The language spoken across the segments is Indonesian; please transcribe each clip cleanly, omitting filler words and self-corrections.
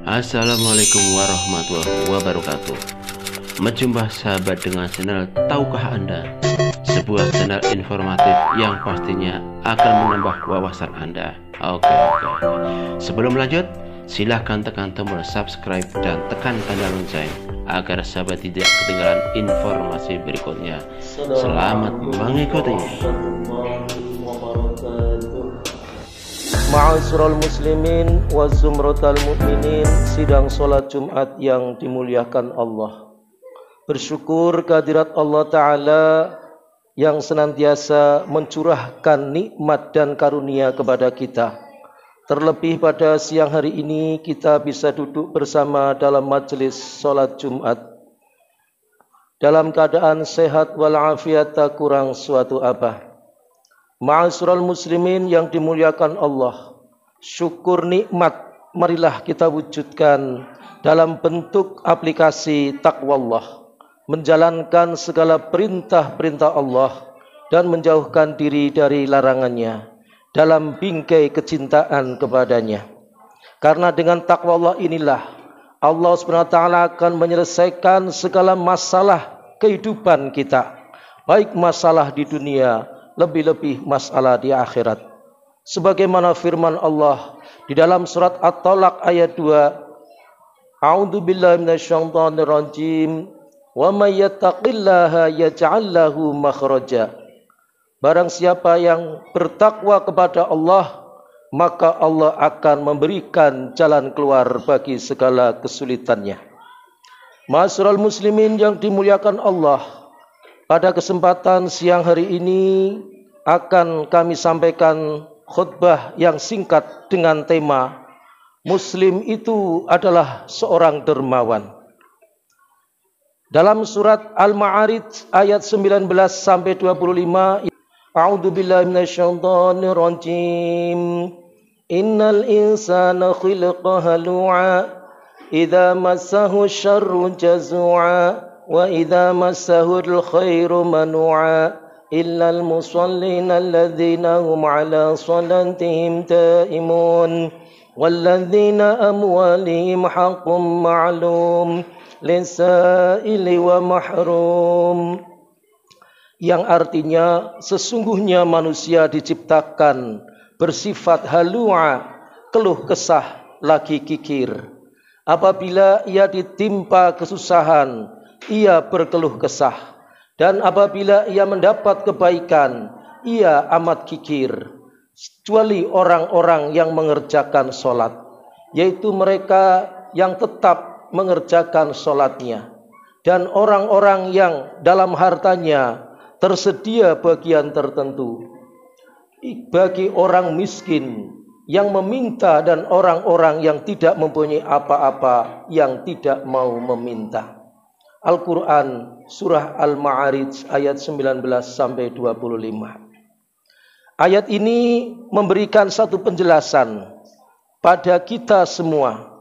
Assalamualaikum warahmatullahi wabarakatuh. Menjumpa sahabat dengan channel Tahukah Anda, sebuah channel informatif yang pastinya akan menambah wawasan Anda. Oke. Sebelum lanjut, silahkan tekan tombol subscribe dan tekan tanda lonceng agar sahabat tidak ketinggalan informasi berikutnya. Selamat mengikuti. Ma'asyiral muslimin wa zumratal mu'minin, sidang salat Jumat yang dimuliakan Allah. Bersyukur kehadirat Allah Ta'ala yang senantiasa mencurahkan nikmat dan karunia kepada kita. Terlebih pada siang hari ini kita bisa duduk bersama dalam majelis salat Jumat dalam keadaan sehat walafiat, tak kurang suatu apa. Ma'asyiral muslimin yang dimuliakan Allah, syukur nikmat marilah kita wujudkan dalam bentuk aplikasi taqwallah, menjalankan segala perintah-perintah Allah dan menjauhkan diri dari larangannya dalam bingkai kecintaan kepadanya. Karena dengan taqwallah inilah Allah SWT akan menyelesaikan segala masalah kehidupan kita, baik masalah di dunia, lebih-lebih masalah di akhirat. Sebagaimana firman Allah di dalam surat At-Talaq ayat 2, A'udzu billahi minasyaitonir rajim, wa may yattaqillaha yaj'al lahu makhraja. Barang siapa yang bertakwa kepada Allah, maka Allah akan memberikan jalan keluar bagi segala kesulitannya. Ma'asyiral muslimin yang dimuliakan Allah, pada kesempatan siang hari ini akan kami sampaikan khutbah yang singkat dengan tema Muslim itu adalah seorang dermawan. Dalam surat Al-Ma'arij ayat 19 sampai 25, A'udzu billahi minasyaitonir rajim. Innal insana khuliqa halu'a idza massahu syarru jazua wa idza massahul khairu manu'a illal musallin alladzina hum ala salatihim daimun walladzina amwalihim haqqun ma'lum lisaili wa mahrum, yang artinya sesungguhnya manusia diciptakan bersifat halu'a, keluh kesah lagi kikir. Apabila ia ditimpa kesusahan, ia berkeluh kesah, dan apabila ia mendapat kebaikan, ia amat kikir. Kecuali orang-orang yang mengerjakan solat, yaitu mereka yang tetap mengerjakan solatnya, dan orang-orang yang dalam hartanya tersedia bagian tertentu bagi orang miskin yang meminta, dan orang-orang yang tidak mempunyai apa-apa yang tidak mau meminta. Al-Quran surah Al-Ma'arij ayat 19 sampai 25. Ayat ini memberikan satu penjelasan pada kita semua.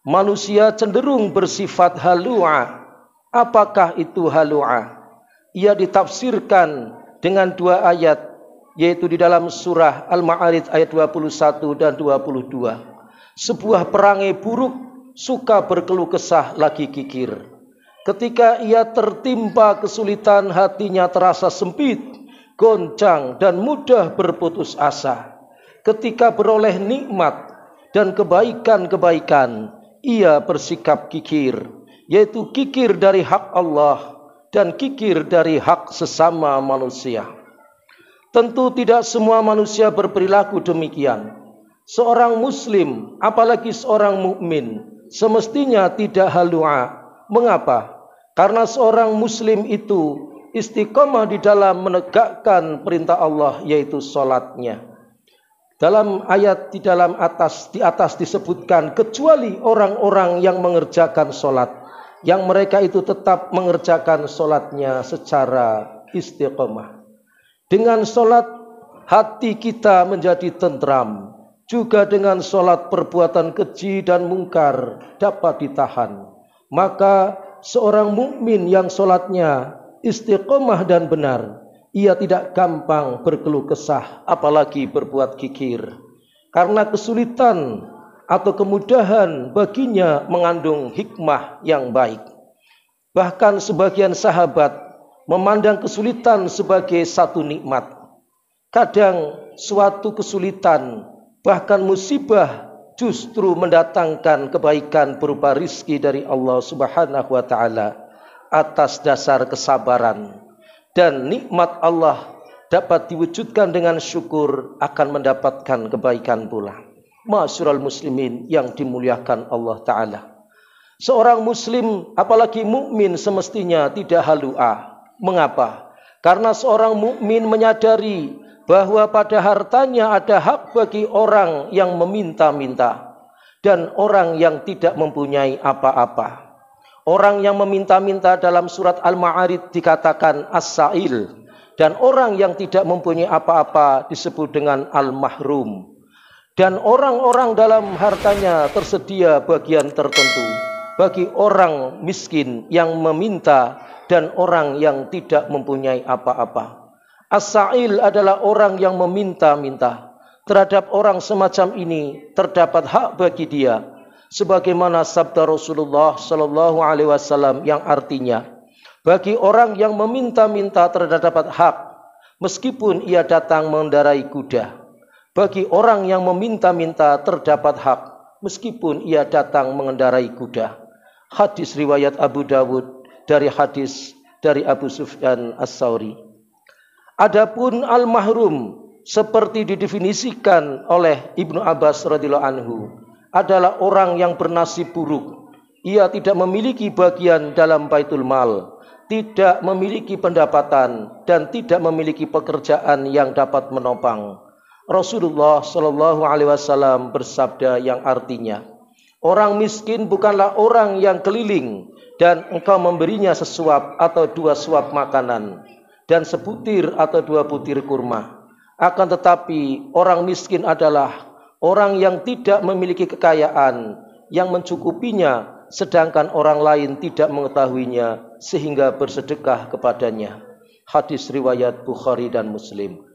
Manusia cenderung bersifat halu'a. Apakah itu halu'a? Ia ditafsirkan dengan dua ayat, yaitu di dalam surah Al-Ma'arij ayat 21 dan 22. Sebuah perangai buruk, suka berkeluh kesah lagi kikir. Ketika ia tertimpa kesulitan, hatinya terasa sempit, goncang, dan mudah berputus asa. Ketika beroleh nikmat dan kebaikan-kebaikan, ia bersikap kikir, yaitu kikir dari hak Allah dan kikir dari hak sesama manusia. Tentu tidak semua manusia berperilaku demikian. Seorang muslim, apalagi seorang mukmin, semestinya tidak halu'a. Mengapa? Karena seorang muslim itu istiqomah di dalam menegakkan perintah Allah, yaitu salatnya. Dalam ayat di atas disebutkan kecuali orang-orang yang mengerjakan salat, yang mereka itu tetap mengerjakan salatnya secara istiqomah. Dengan salat hati kita menjadi tentram. Juga dengan salat perbuatan keji dan mungkar dapat ditahan. Maka seorang mukmin yang salatnya istiqomah dan benar, ia tidak gampang berkeluh kesah, apalagi berbuat kikir. Karena kesulitan atau kemudahan baginya mengandung hikmah yang baik. Bahkan sebagian sahabat memandang kesulitan sebagai satu nikmat. Kadang suatu kesulitan, bahkan musibah, justru mendatangkan kebaikan berupa rizki dari Allah Subhanahu wa ta'ala atas dasar kesabaran. Dan nikmat Allah dapat diwujudkan dengan syukur, akan mendapatkan kebaikan pula. Ma'asyiral muslimin yang dimuliakan Allah Ta'ala, seorang muslim, apalagi mukmin, semestinya tidak halu'ah. Mengapa? Karena seorang mukmin menyadari bahwa pada hartanya ada hak bagi orang yang meminta-minta dan orang yang tidak mempunyai apa-apa. Orang yang meminta-minta dalam surat Al-Ma'arij dikatakan as-sa'il, dan orang yang tidak mempunyai apa-apa disebut dengan al-mahrum. Dan orang-orang dalam hartanya tersedia bagian tertentu bagi orang miskin yang meminta dan orang yang tidak mempunyai apa-apa. As-sa'il adalah orang yang meminta-minta. Terhadap orang semacam ini terdapat hak bagi dia, sebagaimana sabda Rasulullah sallallahu alaihi wasallam yang artinya, bagi orang yang meminta-minta terdapat hak meskipun ia datang mengendarai kuda. Bagi orang yang meminta-minta terdapat hak meskipun ia datang mengendarai kuda. Hadis riwayat Abu Dawud dari hadis dari Abu Sufyan As-Sauri. Adapun al-mahrum seperti didefinisikan oleh Ibnu Abbas radhiyallahu anhu adalah orang yang bernasib buruk. Ia tidak memiliki bagian dalam baitul mal, tidak memiliki pendapatan dan tidak memiliki pekerjaan yang dapat menopang. Rasulullah sallallahu alaihi wasallam bersabda yang artinya, orang miskin bukanlah orang yang keliling dan engkau memberinya sesuap atau dua suap makanan dan sebutir atau dua butir kurma. Akan tetapi orang miskin adalah orang yang tidak memiliki kekayaan yang mencukupinya, sedangkan orang lain tidak mengetahuinya sehingga bersedekah kepadanya. Hadis riwayat Bukhari dan Muslim.